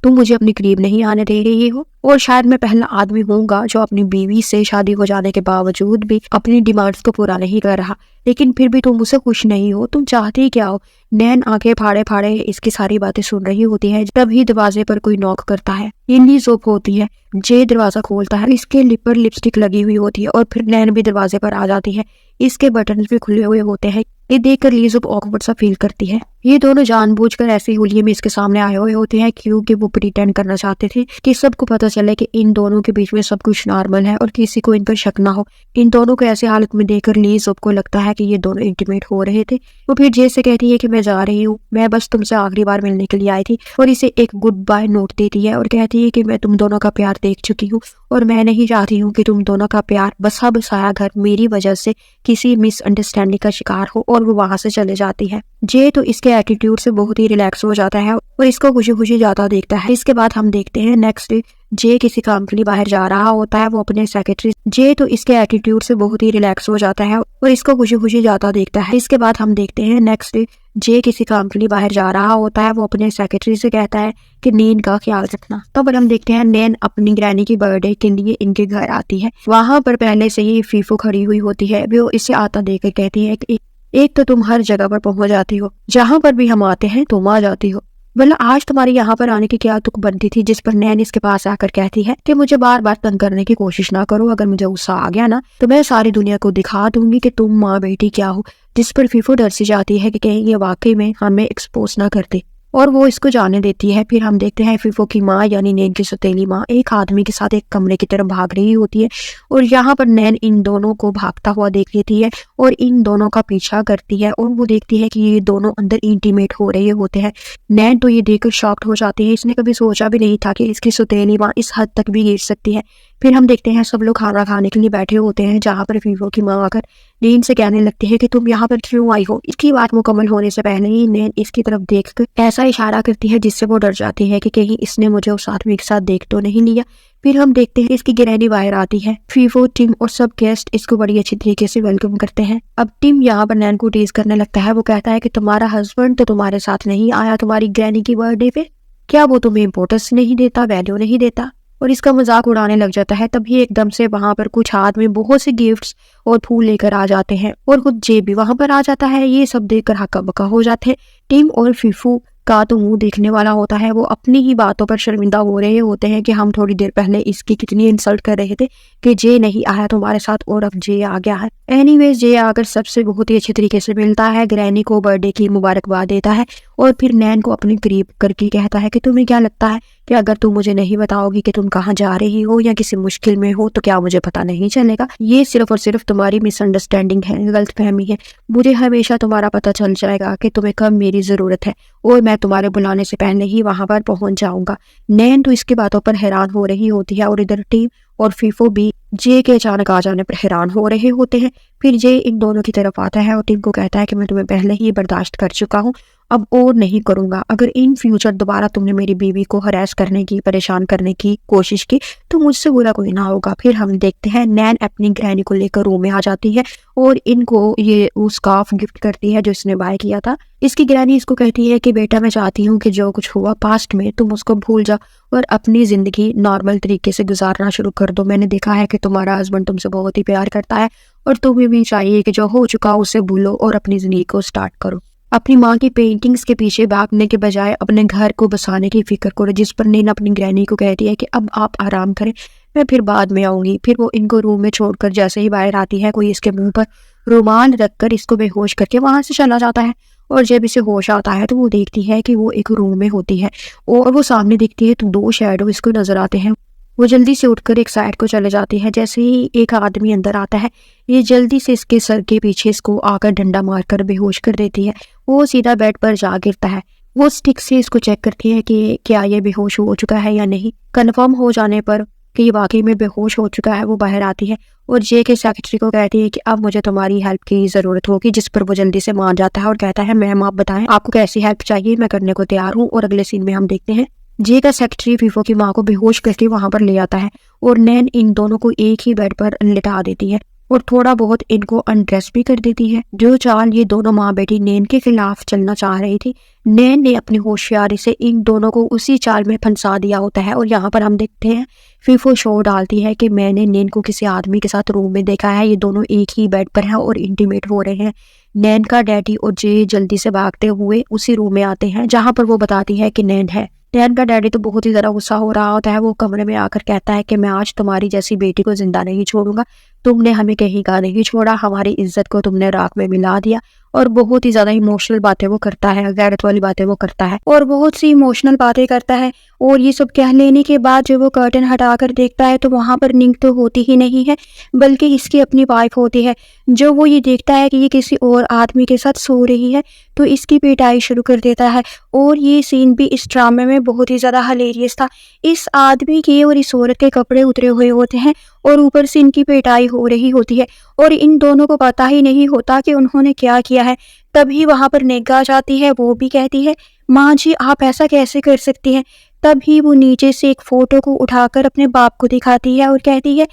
तुम मुझे अपने करीब नहीं आने दे रही हो, और शायद मैं पहला आदमी होऊंगा जो अपनी बीवी से शादी हो जाने के बावजूद भी अपनी डिमांड्स को पूरा नहीं कर रहा। लेकिन फिर भी तुम मुझसे खुश नहीं हो, तुम चाहती क्या हो? नैन आंखें फाड़े फाड़े इसकी सारी बातें सुन रही होती है। तभी दरवाजे पर कोई नॉक करता है। इन्हीं जोप होती है। जे दरवाजा खोलता है, इसके लिप पर लिपस्टिक लगी हुई होती है और फिर नैन भी दरवाजे पर आ जाती है। इसके बटन भी खुले हुए होते हैं। ये देखकर लीज़ ऑकवर्ड सा फील करती है। ये दोनों जानबूझकर ऐसे हुलिये में इसके सामने आए हुए होते हैं क्योंकि वो प्रिटेंड करना चाहते थे कि सबको पता चले कि इन दोनों के बीच में सब कुछ नॉर्मल है और किसी को इन पर शक ना हो। इन दोनों को ऐसी हालत में देखकर लीज़ को लगता है कि ये दोनों इंटीमेट हो रहे थे। वो फिर जे से कहती है कि मैं जा रही हूँ, मैं बस तुमसे आखिरी बार मिलने के लिए आई थी, और इसे एक गुड बाय नोट देती है और कहती है कि मैं तुम दोनों का प्यार देख चुकी हूँ और मैं नहीं चाहती हूँ कि तुम दोनों का प्यार बसा बसाया घर मेरी वजह से किसी मिसअंडरस्टैंडिंग का शिकार हो। और वो वहां से चले जाती है। जे तो इसके एटीट्यूड से बहुत ही रिलैक्स हो जाता है और इसको खुशी खुशी जाता देखता है। इसके बाद हम देखते हैं नेक्स्ट डे जे किसी काम के लिए बाहर जा रहा होता है। वो अपने सेक्रेटरी जे तो इसके एटीट्यूड से बहुत ही रिलैक्स हो जाता है और इसको खुशी खुशी जाता देखता है। इसके बाद हम देखते हैं नेक्स्ट डे जे किसी काम के लिए बाहर जा रहा होता है। वो अपने सेक्रेटरी से कहता है कि नैन का ख्याल रखना। तब हम देखते हैं नैन अपनी ग्रैनी की बर्थडे के लिए इनके घर आती है। वहां पर पहले से ही फीफो खड़ी हुई होती है। वो इसे आता देखकर कहती है कि एक तो तुम हर जगह पर पहुंच जाती हो, जहां पर भी हम आते हैं तुम आ जाती हो, बोला आज तुम्हारी यहाँ पर आने की क्या तुक बनती थी? जिस पर नैन इसके पास आकर कहती है कि मुझे बार बार तंग करने की कोशिश ना करो, अगर मुझे गुस्सा आ गया ना तो मैं सारी दुनिया को दिखा दूंगी कि तुम माँ बेटी क्या हो। जिस पर फीफो डर सी जाती है कि कहीं ये वाकई में हमें एक्सपोज ना कर दे और वो इसको जाने देती है। फिर हम देखते हैं फीफो की माँ यानी नैन की सौतेली माँ एक आदमी के साथ एक कमरे की तरफ भाग रही होती है और यहाँ पर नैन इन दोनों को भागता हुआ देख लेती है और इन दोनों का पीछा करती है और वो देखती है कि ये दोनों अंदर इंटीमेट हो रहे होते हैं। नैन तो ये देखकर शॉक्ड हो जाती है। इसने कभी सोचा भी नहीं था कि इसकी सौतेली माँ इस हद तक भी गिर सकती है। फिर हम देखते हैं सब लोग खाना खाने के लिए बैठे होते हैं जहाँ पर फीफो की माँ आकर नैन से कहने लगती है कि तुम यहाँ पर क्यों आई हो। इसकी बात मुकम्मल होने से पहले ही नैन इसकी तरफ देखकर ऐसा इशारा करती है जिससे वो डर जाती है कि कहीं इसने मुझे उस आदमी के साथ देख तो नहीं लिया। फिर हम देखते हैं इसकी ग्रैनी बाहर आती है। फीफो, टिम और सब गेस्ट इसको बड़ी अच्छी तरीके से वेलकम करते हैं। अब टिम यहाँ पर नैन को टीज करने लगता है। वो कहता है कि तुम्हारा हस्बैंड तो तुम्हारे साथ नहीं आया तुम्हारी ग्रैनी की बर्थडे पे, क्या वो तुम्हें इम्पोर्टेंस नहीं देता, वैल्यू नहीं देता? और इसका मजाक उड़ाने लग जाता है। तभी एकदम से वहां पर कुछ आदमी बहुत से गिफ्ट्स और फूल लेकर आ जाते हैं और खुद जे भी वहां पर आ जाता है। ये सब देखकर हक्का बक्का हो जाते हैं। टिम और फीफू का तो मुंह देखने वाला होता है। वो अपनी ही बातों पर शर्मिंदा हो रहे होते हैं कि हम थोड़ी देर पहले इसकी कितनी इंसल्ट कर रहे थे कि जे नहीं आया तुम्हारे साथ और अब जे आ गया है। एनीवेज जे आकर सबसे बहुत ही अच्छे तरीके से मिलता है, ग्रैनी को बर्थडे की मुबारकबाद देता है और फिर नैन को अपने करीब करके कहता है कि तुम्हें क्या लगता है कि अगर तुम मुझे नहीं बताओगी कि तुम कहाँ जा रही हो या किसी मुश्किल में हो तो क्या मुझे पता नहीं चलेगा? ये सिर्फ और सिर्फ तुम्हारी मिसअंडरस्टैंडिंग है, गलतफहमी है। मुझे हमेशा तुम्हारा पता चल जाएगा कि तुम्हें कब मेरी जरूरत है और मैं तुम्हारे बुलाने से पहले ही वहां पर पहुंच जाऊंगा। नैन तो इसकी बातों पर हैरान हो रही होती है और इधर टीम और फीफो भी जे के अचानक आ जाने पर हैरान हो रहे होते हैं। फिर जे इन दोनों की तरफ आता है और टीम को कहता है कि मैं तुम्हें पहले ही बर्दाश्त कर चुका हूँ, अब और नहीं करूंगा। अगर इन फ्यूचर दोबारा तुमने मेरी बीवी को हरास करने की, परेशान करने की कोशिश की तो मुझसे बुरा कोई ना होगा। फिर हम देखते हैं नैन अपनी ग्रैनी को लेकर रूम में आ जाती है और इनको ये वो स्कार्फ गिफ्ट करती है जो इसने बाय किया था। इसकी ग्रैनी इसको कहती है कि बेटा मैं चाहती हूँ कि जो कुछ हुआ पास्ट में तुम उसको भूल जाओ और अपनी जिंदगी नॉर्मल तरीके से गुजारना शुरू कर दो। मैंने देखा है कि तुम्हारा हस्बैंड तुमसे बहुत ही प्यार करता है और तुम्हें भी चाहिए कि जो हो चुका उसे भूलो और अपनी जिंदगी को स्टार्ट करो। अपनी माँ की पेंटिंग्स के पीछे भागने के बजाय अपने घर को बसाने की फिक्र करो। जिस पर नैन अपनी ग्रैनी को कहती है कि अब आप आराम करें, मैं फिर बाद में आऊंगी। फिर वो इनको रूम में छोड़कर जैसे ही बाहर आती है कोई इसके मुंह पर रुमाल रखकर इसको बेहोश करके वहां से चला जाता है और जब इसे होश आता है तो वो देखती है कि वो एक रूम में होती है और वो सामने देखती है तो दो शैडो इसको नजर आते हैं। वो जल्दी से उठकर एक साइड को चले जाती है। जैसे ही एक आदमी अंदर आता है ये जल्दी से इसके सर के पीछे इसको आकर डंडा मारकर बेहोश कर देती है। वो सीधा बेड पर जा गिरता है। वो स्टिक से इसको चेक करती है कि क्या ये बेहोश हो चुका है या नहीं। कंफर्म हो जाने पर कि ये वाकई में बेहोश हो चुका है वो बाहर आती है और जे के सेक्रेटरी को कहती है कि अब मुझे तुम्हारी हेल्प की जरूरत होगी। जिस पर वो जल्दी से मान जाता है और कहता है मैम आप बताएं आपको कैसी हेल्प चाहिए, मैं करने को तैयार हूँ। और अगले सीन में हम देखते हैं जे का सेक्रेटरी फीफो की माँ को बेहोश करके वहां पर ले आता है और नैन इन दोनों को एक ही बेड पर लिटा देती है और थोड़ा बहुत इनको अनड्रेस भी कर देती है। जो चाल ये दोनों माँ बेटी नैन के खिलाफ चलना चाह रही थी, नैन ने अपनी होशियारी से इन दोनों को उसी चाल में फंसा दिया होता है। और यहाँ पर हम देखते हैं फीफो शो डालती है कि मैंने नैन को किसी आदमी के साथ रूम में देखा है, ये दोनों एक ही बेड पर हैं और इंटीमेट हो रहे हैं। नैन का डैडी और जे जल्दी से भागते हुए उसी रूम में आते हैं जहाँ पर वो बताती है कि नैन है। नैन का डैडी तो बहुत ही ज़्यादा गुस्सा हो रहा होता है। वो कमरे में आकर कहता है कि मैं आज तुम्हारी जैसी बेटी को जिंदा नहीं छोड़ूंगा, तुमने हमें कहीं का नहीं छोड़ा, हमारी इज्जत को तुमने राख में मिला दिया। और बहुत ही ज्यादा इमोशनल बातें वो करता है, गैरत वाली बातें वो करता है और बहुत सी इमोशनल बातें करता है। और ये सब कह लेने के बाद जब वो कर्टन हटाकर देखता है तो वहां पर निंग तो होती ही नहीं है, बल्कि इसकी अपनी वाइफ होती है। जो वो ये देखता है कि ये किसी और आदमी के साथ सो रही है तो इसकी पिटाई शुरू कर देता है। और ये सीन भी इस ड्रामे में बहुत ही ज्यादा हिलेरियस था। इस आदमी के और इस औरत के कपड़े उतरे हुए होते हैं और ऊपर से इनकी पिटाई हो रही होती है और इन दोनों को पता ही नहीं होता कि उन्होंने क्या किया है। तभी वहां पर निगाह जाती है, वो भी कहती है माँ जी आप ऐसा कैसे कर सकती हैं। तभी वो नीचे से एक फोटो को उठाकर अपने बाप को दिखाती है और कहती है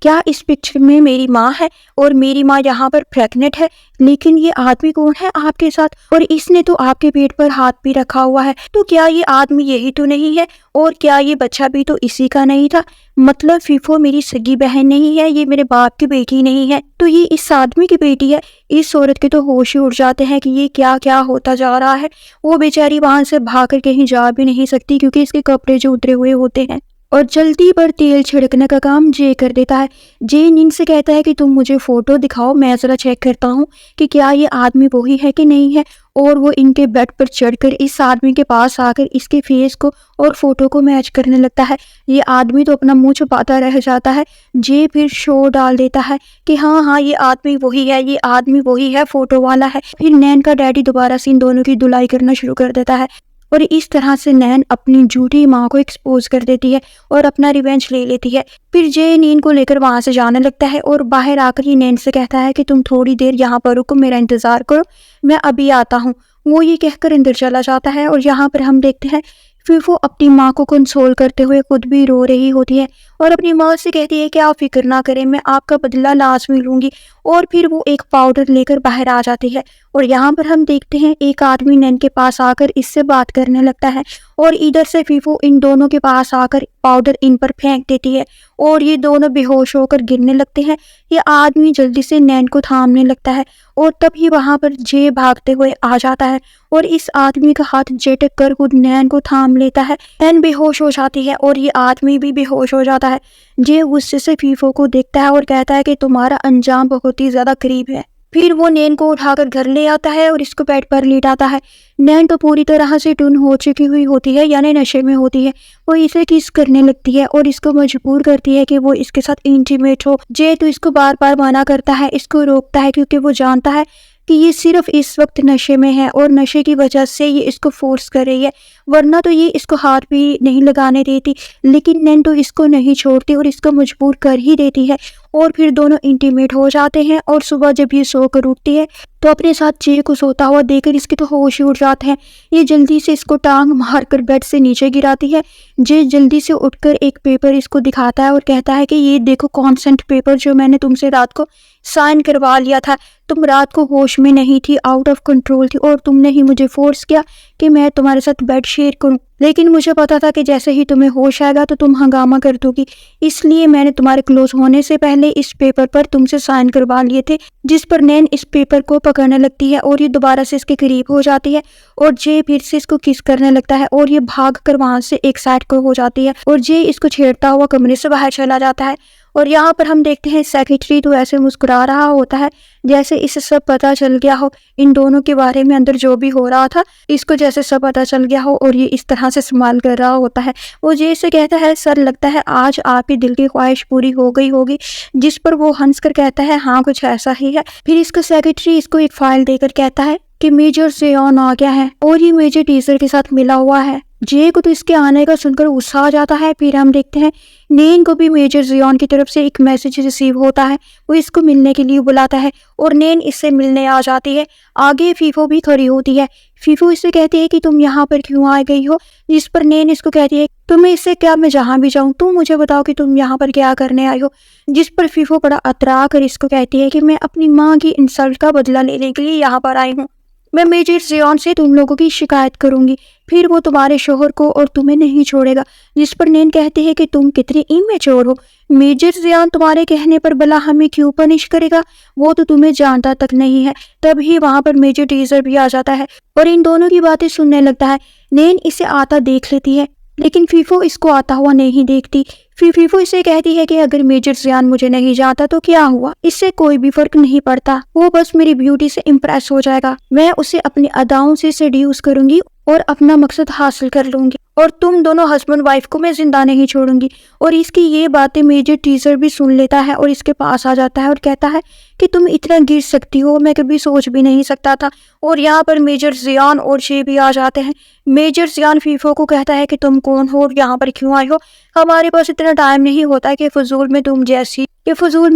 क्या इस पिक्चर में मेरी माँ है और मेरी माँ यहाँ पर प्रेग्नेंट है, लेकिन ये आदमी कौन है आपके साथ, और इसने तो आपके पेट पर हाथ भी रखा हुआ है, तो क्या ये आदमी यही तो नहीं है, और क्या ये बच्चा भी तो इसी का नहीं था। मतलब फीफो मेरी सगी बहन नहीं है, ये मेरे बाप की बेटी नहीं है, तो ये इस आदमी की बेटी है। इस औरत के तो होश ही उड़ जाते हैं कि ये क्या क्या होता जा रहा है। वो बेचारी वहां से भागकर कहीं जा भी नहीं सकती क्योंकि इसके कपड़े जो उतरे हुए होते हैं। और जल्दी पर तेल छिड़कने का काम जे कर देता है। जे नीन से कहता है कि तुम मुझे फोटो दिखाओ, मैं जरा चेक करता हूँ कि क्या ये आदमी वही है कि नहीं है। और वो इनके बेड पर चढ़कर इस आदमी के पास आकर इसके फेस को और फोटो को मैच करने लगता है। ये आदमी तो अपना मुंह छुपाता रह जाता है। जे फिर शो डाल देता है कि हाँ हाँ ये आदमी वही है, ये आदमी वही है, फोटो वाला है। फिर नैन का डैडी दोबारा से इन दोनों की धुलाई करना शुरू कर देता है और इस तरह से नैन अपनी झूठी माँ को एक्सपोज कर देती है और अपना रिवेंज ले लेती है। फिर जे नीन को लेकर वहां से जाने लगता है और बाहर आकर ही नैन से कहता है कि तुम थोड़ी देर यहाँ पर रुको, मेरा इंतजार करो, मैं अभी आता हूँ। वो ये कहकर अंदर चला जाता है और यहाँ पर हम देखते हैं फिर वो अपनी माँ को कंसोल करते हुए खुद भी रो रही होती है और अपनी माँ से कहती है कि आप फिक्र ना करें, मैं आपका बदला लाजमी लूंगी। और फिर वो एक पाउडर लेकर बाहर आ जाती है और यहाँ पर हम देखते हैं एक आदमी नैन के पास आकर इससे बात करने लगता है और इधर से फीफो इन दोनों के पास आकर पाउडर इन पर फेंक देती है और ये दोनों बेहोश होकर गिरने लगते हैं। ये आदमी जल्दी से नैन को थामने लगता है और तभी वहां पर जे भागते हुए आ जाता है और इस आदमी का हाथ झटक कर खुद नैन को थाम लेता है। नैन बेहोश हो जाती है और ये आदमी भी बेहोश हो जाता है। जे गुस्से से फीफो को देखता है और कहता है कि तुम्हारा अंजाम बहुत ही ज्यादा करीब है। फिर वो नैन को उठाकर घर ले आता है और इसको बेड पर लेटाता है। नैन तो पूरी तरह से टून हो चुकी हुई होती है, यानी नशे में होती है। वो इसे किस करने लगती है और इसको मजबूर करती है कि वो इसके साथ इंटीमेट हो। जे तो इसको बार बार मना करता है, इसको रोकता है क्योंकि वो जानता है कि ये सिर्फ इस वक्त नशे में है और नशे की वजह से ये इसको फोर्स कर रही है, वरना तो ये इसको हाथ भी नहीं लगाने देती। लेकिन नैन तो इसको नहीं छोड़ती और इसको मजबूर कर ही देती है और फिर दोनों इंटीमेट हो जाते हैं। और सुबह जब ये सोकर उठती है तो अपने साथ जे को सोता हुआ देखकर इसके तो होश ही उड़ जाते हैं। ये जल्दी से इसको टांग मारकर बेड से नीचे गिराती है। जे जल्दी से उठकर एक पेपर इसको दिखाता है और कहता है कि ये देखो कॉन्सेंट पेपर जो मैंने तुमसे रात को साइन करवा लिया था। तुम रात को होश में नहीं थी, आउट ऑफ कंट्रोल थी और तुमने ही मुझे फोर्स किया कि मैं तुम्हारे साथ बेड शेयर करूं। लेकिन मुझे पता था कि जैसे ही तुम्हें होश आएगा तो तुम हंगामा कर दोगी, इसलिए मैंने तुम्हारे क्लोज होने से पहले इस पेपर पर तुमसे साइन करवा लिए थे। जिस पर नैन इस पेपर को पकड़ने लगती है और ये दोबारा से इसके करीब हो जाती है और जे फिर से इसको किस करने लगता है और ये भाग कर वहां से एक साइड को हो जाती है और जे इसको छेड़ता हुआ कमरे से बाहर चला जाता है। और यहाँ पर हम देखते हैं सेक्रेटरी तो ऐसे मुस्कुरा रहा होता है जैसे इसे सब पता चल गया हो, इन दोनों के बारे में अंदर जो भी हो रहा था इसको जैसे सब पता चल गया हो और ये इस तरह से इस्तेमाल कर रहा होता है। वो जे से कहता है सर लगता है आज आपकी दिल की ख्वाहिश पूरी हो गई होगी, जिस पर वो हंस कर कहता है हाँ कुछ ऐसा ही है। फिर इसका सेक्रेटरी इसको एक फाइल देकर कहता है कि मेजर जेऑन आ गया है और ये मेजर टीजर के साथ मिला हुआ है। जे को तो इसके आने का सुनकर गुस्सा आ जाता है। फिर हम देखते हैं नेन को भी मेजर जियोन की तरफ से एक मैसेज रिसीव होता है। वो इसको मिलने के लिए बुलाता है और नेन इससे मिलने आ जाती है। आगे फीफो भी खड़ी होती है। फीफो इससे कहती है कि तुम यहाँ पर क्यों आ गई हो, जिस पर नेन इसको कहती है तुम्हें इससे क्या, मैं जहाँ भी जाऊँ तुम मुझे बताओ कि तुम यहाँ पर क्या करने आई हो। जिस पर फीफो बड़ा अतरा कर इसको कहती है कि मैं अपनी माँ की इंसल्ट का बदला लेने के लिए यहाँ पर आई हूँ। मैं मेजर जियोन से तुम लोगों की शिकायत करूंगी, फिर वो तुम्हारे शोहर को और तुम्हें नहीं छोड़ेगा। जिस पर नैन कहती है कि तुम कितनी इमेच्योर हो, मेजर जियोन तुम्हारे कहने पर भला हमें क्यों पनिश करेगा, वो तो तुम्हें जानता तक नहीं है। तभी वहां पर मेजर टीजर भी आ जाता है और इन दोनों की बातें सुनने लगता है। नैन इसे आता देख लेती है लेकिन फीफो इसको आता हुआ नहीं देखती। फिर फीफो इसे कहती है कि अगर मेजर जियान मुझे नहीं जानता तो क्या हुआ, इससे कोई भी फर्क नहीं पड़ता, वो बस मेरी ब्यूटी से इम्प्रेस हो जाएगा। मैं उसे अपनी अदाओं से सेड्यूस करूंगी और अपना मकसद हासिल कर लूंगी और तुम दोनों हस्बैंड वाइफ को मैं जिंदा नहीं छोड़ूंगी। और इसकी ये बातें मेजर टीजर भी सुन लेता है और इसके पास आ जाता है और कहता है कि तुम इतना गिर सकती हो, मैं कभी सोच भी नहीं सकता था। और यहाँ पर मेजर जियान और शे भी आ जाते हैं। मेजर जियान फीफो को कहता है कि तुम कौन हो और यहाँ पर क्यों आई हो, हमारे पास इतना टाइम नहीं होता कि फजूल में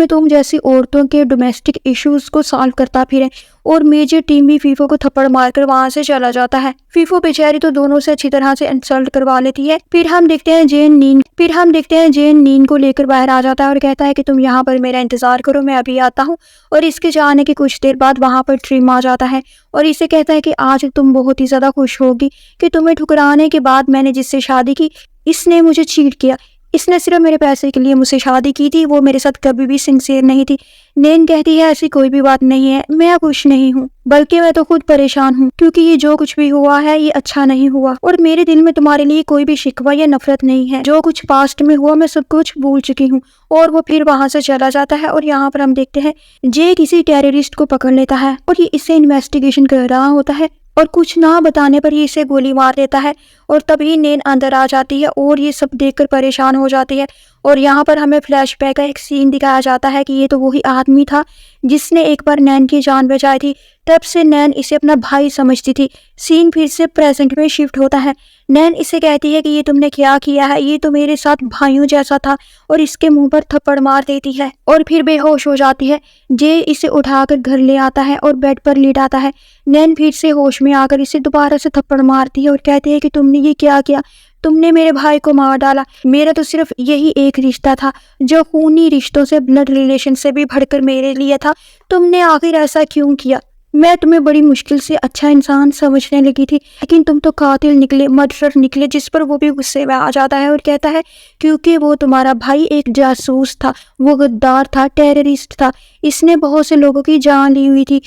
तुम जैसी औरतों के डोमेस्टिक इश्यूज को सॉल्व करता फिरे। और मेजर टीम भी फीफो को थप्पड़ मारकर वहां से चला जाता है। फीफो बेचारी तो दोनों से अच्छी तरह से इंसल्ट करवा लेती है। फिर हम देखते हैं जेन नीन को लेकर बाहर आ जाता है और कहता है कि तुम यहाँ पर मेरा इंतजार करो, मैं अभी आता हूँ। और इसके जाने के कुछ देर बाद वहां पर ट्रिम आ जाता है और इसे कहता है कि आज तुम बहुत ही ज्यादा खुश होगी कि तुम्हें ठुकराने के बाद मैंने जिससे शादी की इसने मुझे चीट किया, इसने सिर्फ मेरे पैसे के लिए मुझसे शादी की थी, वो मेरे साथ कभी भी सिंसियर नहीं थी। नैन कहती है ऐसी कोई भी बात नहीं है, मैं खुश नहीं हूँ, बल्कि मैं तो खुद परेशान हूँ क्योंकि ये जो कुछ भी हुआ है ये अच्छा नहीं हुआ और मेरे दिल में तुम्हारे लिए कोई भी शिकवा या नफरत नहीं है। जो कुछ पास्ट में हुआ मैं सब कुछ भूल चुकी हूँ। और वो फिर वहां से चला जाता है और यहाँ पर हम देखते हैं जे किसी टेररिस्ट को पकड़ लेता है और ये इससे इन्वेस्टिगेशन कर रहा होता है और कुछ ना बताने पर ये इसे गोली मार देता है। और तभी नैन अंदर आ जाती है और ये सब देखकर परेशान हो जाती है। और यहाँ पर हमें फ्लैशबैक का एक सीन दिखाया जाता है कि ये तो वही आदमी था जिसने एक बार नैन की जान बचाई थी। तब से नैन इसे अपना भाई समझती थी। सीन फिर से प्रेजेंट में शिफ्ट होता है। नैन इसे कहती है कि ये तुमने क्या किया है, ये तो मेरे साथ भाइयों जैसा था, और इसके मुंह पर थप्पड़ मार देती है और फिर बेहोश हो जाती है। जे इसे उठाकर घर ले आता है और बेड पर लेटाता है। नैन फिर से होश में आकर इसे दोबारा से थप्पड़ मारती है और कहती है कि तुमने ये क्या किया, तुमने मेरे भाई को मार डाला। मेरा तो सिर्फ यही एक रिश्ता था जो खूनी रिश्तों से, ब्लड रिलेशन से भी बढ़कर मेरे लिए था। तुमने आखिर ऐसा क्यों किया? मैं तुम्हें बड़ी मुश्किल से अच्छा इंसान समझने लगी थी, लेकिन तुम तो कातिल निकले, मर्डरर निकले। जिस पर वो भी गुस्से में आ जाता है और कहता है क्योंकि वो तुम्हारा भाई एक जासूस था, वो गद्दार था, टेररिस्ट था, इसने बहुत से लोगों की जान ली हुई थी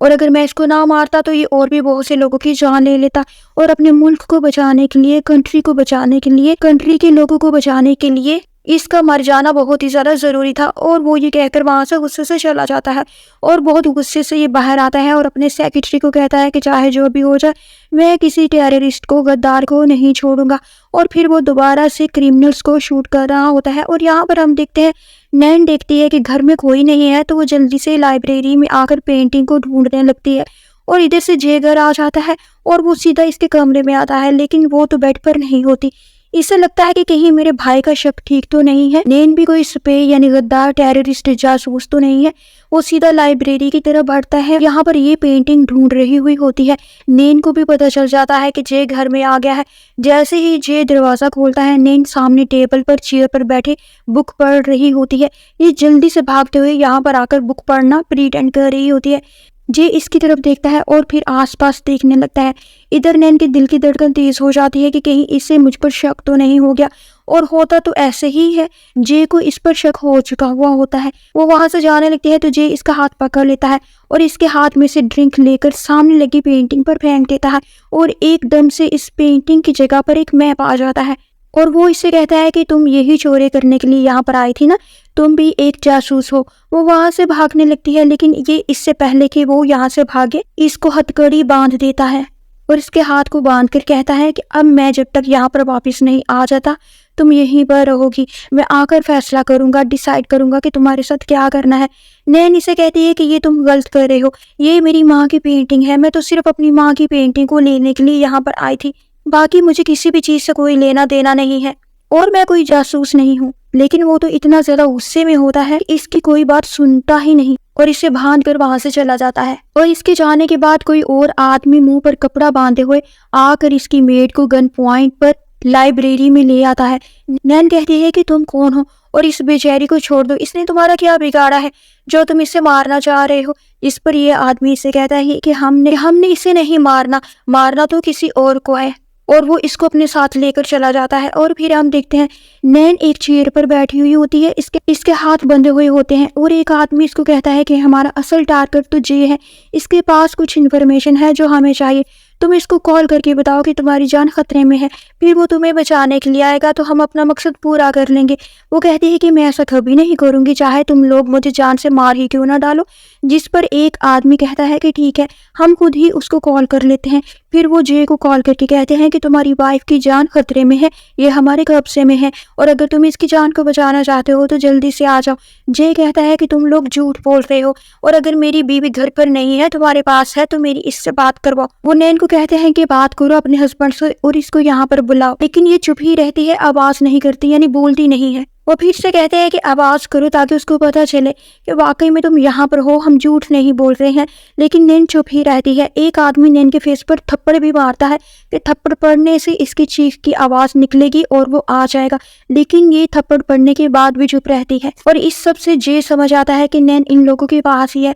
और अगर मैं इसको ना मारता तो ये और भी बहुत से लोगों की जान ले लेता। और अपने मुल्क को बचाने के लिए, कंट्री को बचाने के लिए, कंट्री के लोगों को बचाने के लिए इसका मर जाना बहुत ही ज्यादा जरूरी था। और वो ये कहकर वहां से गुस्से से चला जाता है और बहुत गुस्से से ये बाहर आता है और अपने सेक्रेटरी को कहता है कि चाहे जो भी हो जाए मैं किसी टेररिस्ट को, गद्दार को नहीं छोड़ूंगा। और फिर वो दोबारा से क्रिमिनल्स को शूट कर रहा होता है। और यहाँ पर हम देखते हैं नैन देखती है कि घर में कोई नहीं है तो वो जल्दी से लाइब्रेरी में आकर पेंटिंग को ढूंढने लगती है। और इधर से जे घर आ जाता है और वो सीधा इसके कमरे में आता है, लेकिन वो तो बेड पर नहीं होती। इसे लगता है कि कहीं मेरे भाई का शक ठीक तो नहीं है, नैन भी कोई स्पे यानी गद्दार, टेररिस्ट, जासूस तो नहीं है। वो सीधा लाइब्रेरी की तरफ बढ़ता है, यहाँ पर ये पेंटिंग ढूंढ रही हुई होती है। नैन को भी पता चल जाता है कि जे घर में आ गया है। जैसे ही जे दरवाजा खोलता है, नैन सामने टेबल पर चेयर पर बैठे बुक पढ़ रही होती है। ये जल्दी से भागते हुए यहाँ पर आकर बुक पढ़ना प्रीटेंड कर रही होती है। जे इसकी तरफ देखता है और फिर आसपास देखने लगता है। इधर नैन के दिल की धड़कन तेज हो जाती है कि कहीं इससे मुझ पर शक तो नहीं हो गया, और होता तो ऐसे ही है। जे को इस पर शक हो चुका हुआ होता है। वो वहां से जाने लगती है तो जे इसका हाथ पकड़ लेता है और इसके हाथ में से ड्रिंक लेकर सामने लगी पेंटिंग पर फेंक देता है और एकदम से इस पेंटिंग की जगह पर एक मैप आ जाता है। और वो इससे कहता है कि तुम यही चोरी करने के लिए यहाँ पर आई थी ना, तुम भी एक जासूस हो। वो वहां से भागने लगती है, लेकिन ये इससे पहले कि वो यहाँ से भागे इसको हथकड़ी बांध देता है और इसके हाथ को बांध कर कहता है कि अब मैं जब तक यहाँ पर वापस नहीं आ जाता तुम यहीं पर रहोगी। मैं आकर फैसला करूंगा, डिसाइड करूंगा कि तुम्हारे साथ क्या करना है। नैन इसे कहती है कि ये तुम गलत कर रहे हो, ये मेरी माँ की पेंटिंग है, मैं तो सिर्फ अपनी माँ की पेंटिंग को लेने के लिए यहाँ पर आई थी। बाकी मुझे किसी भी चीज़ से कोई लेना देना नहीं है और मैं कोई जासूस नहीं हूँ। लेकिन वो तो इतना ज़्यादा गुस्से में होता है, इसकी कोई बात सुनता ही नहीं और इसे बांध कर वहां से चला जाता है। और इसके जाने के बाद कोई और आदमी मुंह पर कपड़ा बांधे हुए आकर इसकी मेड को गन पॉइंट पर लाइब्रेरी में ले आता है। नैन कहती है कि तुम कौन हो और इस बेचारी को छोड़ दो, इसने तुम्हारा क्या बिगाड़ा है जो तुम इसे मारना चाह रहे हो। इस पर ये आदमी इसे कहता है कि हमने इसे नहीं मारना, मारना तो किसी और को है। और वो इसको अपने साथ लेकर चला जाता है। और फिर हम देखते हैं नैन एक चेयर पर बैठी हुई होती है, इसके हाथ बंधे हुए होते हैं और एक आदमी इसको कहता है कि हमारा असल टारगेट तो ये है, इसके पास कुछ इन्फॉर्मेशन है जो हमें चाहिए, तुम इसको कॉल करके बताओ कि तुम्हारी जान खतरे में है, फिर वो तुम्हें बचाने के लिए आएगा तो हम अपना मकसद पूरा कर लेंगे। वो कहती है कि मैं ऐसा कभी नहीं करूंगी, चाहे तुम लोग मुझे जान से मार ही क्यों ना डालो। जिस पर एक आदमी कहता है कि ठीक है, हम खुद ही उसको कॉल कर लेते हैं। फिर वो जे को कॉल करके कहते हैं कि तुम्हारी वाइफ की जान खतरे में है, ये हमारे कब्जे में है और अगर तुम इसकी जान को बचाना चाहते हो तो जल्दी से आ जाओ। जे कहता है कि तुम लोग झूठ बोल रहे हो और अगर मेरी बीवी घर पर नहीं है, तुम्हारे पास है, तो मेरी इससे बात करवाओ। वो नैन को कहते हैं कि बात करो अपने हस्बैंड से और इसको यहाँ पर बुलाओ, लेकिन ये चुप ही रहती है, आवाज नहीं करती, यानी बोलती नहीं है। वो फिर से कहते हैं कि आवाज करो ताकि उसको पता चले कि वाकई में तुम यहाँ पर हो, हम झूठ नहीं बोल रहे हैं। लेकिन नैन चुप ही रहती है। एक आदमी नैन के फेस पर थप्पड़ भी मारता है कि थप्पड़ पड़ने से इसकी चीख की आवाज निकलेगी और वो आ जाएगा, लेकिन ये थप्पड़ पड़ने के बाद भी चुप रहती है। और इस सब से जे समझ आता है कि नैन इन लोगों के पास ही है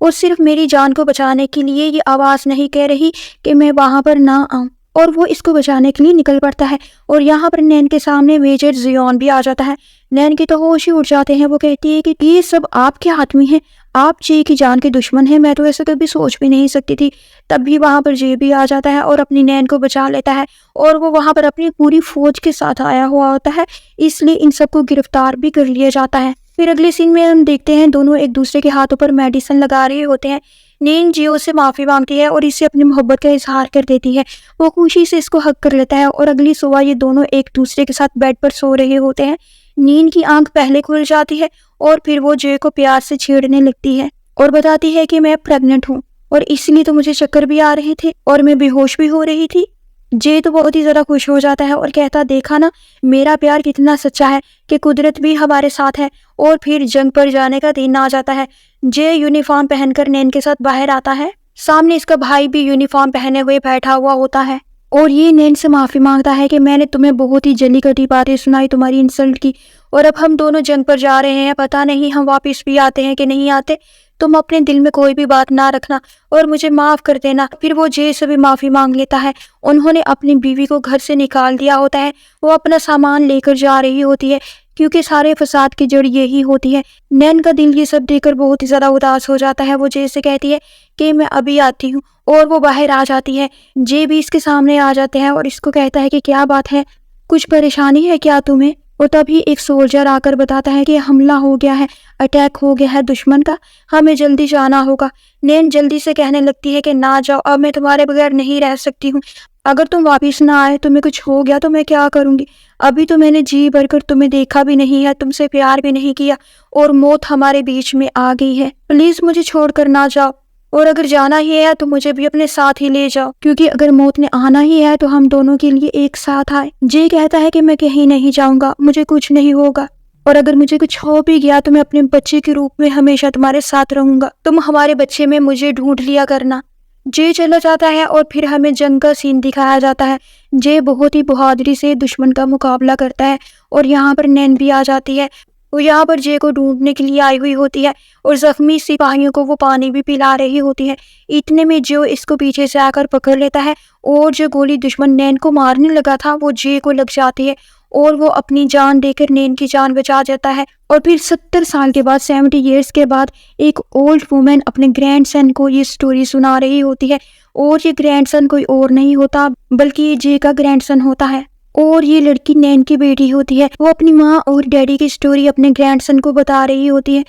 और सिर्फ मेरी जान को बचाने के लिए ये आवाज नहीं कह रही कि मैं वहां पर ना आऊं। और वो इसको बचाने के लिए निकल पड़ता है और यहाँ पर नैन के सामने मेजर जियोन भी आ जाता है। नैन के तो होश ही उड़ जाते हैं। वो कहती है कि ये सब आपके हाथ में है, आप जे की जान के दुश्मन हैं, मैं तो ऐसा कभी सोच भी नहीं सकती थी। तब भी वहां पर जे भी आ जाता है और अपनी नैन को बचा लेता है और वो वहां पर अपनी पूरी फौज के साथ आया हुआ होता है, इसलिए इन सबको गिरफ्तार भी कर लिया जाता है। फिर अगले सीन में हम देखते हैं दोनों एक दूसरे के हाथों पर मेडिसिन लगा रहे होते हैं। नैन जियो से माफी मांगती है और इससे अपनी मोहब्बत का इजहार कर देती है। वो खुशी से इसको हक कर लेता है और अगली सुबह ये दोनों एक दूसरे के साथ बेड पर सो रहे होते हैं। नैन की आंख पहले खुल जाती है और फिर वो जे को प्यार से छेड़ने लगती है और बताती है कि मैं प्रेग्नेंट हूँ और इसलिए तो मुझे चक्कर भी आ रहे थे और मैं बेहोश भी हो रही थी। जे तो बहुत ही ज्यादा खुश हो जाता है और कहता, देखा ना मेरा प्यार कितना सच्चा है कि कुदरत भी हमारे साथ है। और फिर जंग पर जाने का दिन आ जाता है। जे यूनिफॉर्म पहनकर नैन के साथ बाहर आता है। सामने इसका भाई भी यूनिफॉर्म पहने हुए बैठा हुआ होता है और ये नैन से माफी मांगता है कि मैंने तुम्हें बहुत ही जली कटी बातें सुनाई, तुम्हारी इंसल्ट की, और अब हम दोनों जंग पर जा रहे हैं, पता नहीं हम वापस भी आते हैं कि नहीं आते। तुम अपने दिल में कोई भी बात ना रखना और मुझे माफ कर देना। फिर वो जे से भी माफी मांग लेता है। उन्होंने अपनी बीवी को घर से निकाल दिया होता है। वो अपना सामान लेकर जा रही होती है क्योंकि सारे फसाद की जड़ यही होती है। नैन का दिल ये सब देखकर बहुत ही ज्यादा उदास हो जाता है। वो जे से कहती है कि मैं अभी आती हूँ और वो बाहर आ जाती है। जे भी इसके सामने आ जाते हैं और इसको कहता है कि क्या बात है, कुछ परेशानी है क्या तुम्हें। और तभी एक सोल्जर आकर बताता है कि हमला हो गया है, अटैक हो गया है दुश्मन का, हमें जल्दी जाना होगा। नैन जल्दी से कहने लगती है कि ना जाओ, अब मैं तुम्हारे बगैर नहीं रह सकती हूँ। अगर तुम वापस ना आए, तुम्हें कुछ हो गया तो मैं क्या करूँगी। अभी तो मैंने जी भरकर तुम्हें देखा भी नहीं है, तुमसे प्यार भी नहीं किया और मौत हमारे बीच में आ गई है। प्लीज मुझे छोड़कर ना जाओ और अगर जाना ही है तो मुझे भी अपने साथ ही ले जाओ, क्योंकि अगर मौत ने आना ही है तो हम दोनों के लिए एक साथ आए। जे कहता है कि मैं कहीं नहीं जाऊंगा, मुझे कुछ नहीं होगा और अगर मुझे कुछ हो भी गया तो मैं अपने बच्चे के रूप में हमेशा तुम्हारे साथ रहूंगा, तुम हमारे बच्चे में मुझे ढूंढ लिया करना। जे चला जाता है और फिर हमें जंग का सीन दिखाया जाता है। जे बहुत ही बहादुरी से दुश्मन का मुकाबला करता है और यहाँ पर नैन भी आ जाती है। वो यहाँ पर जे को ढूंढने के लिए आई हुई होती है और जख्मी सिपाहियों को वो पानी भी पिला रही होती है। इतने में जो इसको पीछे से आकर पकड़ लेता है और जो गोली दुश्मन नैन को मारने लगा था वो जे को लग जाती है और वो अपनी जान देकर नैन की जान बचा जाता है। और फिर 70 साल के बाद, 70 ईयर्स के बाद, एक ओल्ड वुमेन अपने ग्रैंडसन को ये स्टोरी सुना रही होती है और ये ग्रैंडसन कोई और नहीं होता बल्कि ये जे का ग्रैंडसन होता है और ये लड़की नैन की बेटी होती है। वो अपनी माँ और डैडी की स्टोरी अपने ग्रैंडसन को बता रही होती है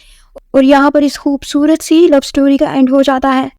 और यहाँ पर इस खूबसूरत सी लव स्टोरी का एंड हो जाता है।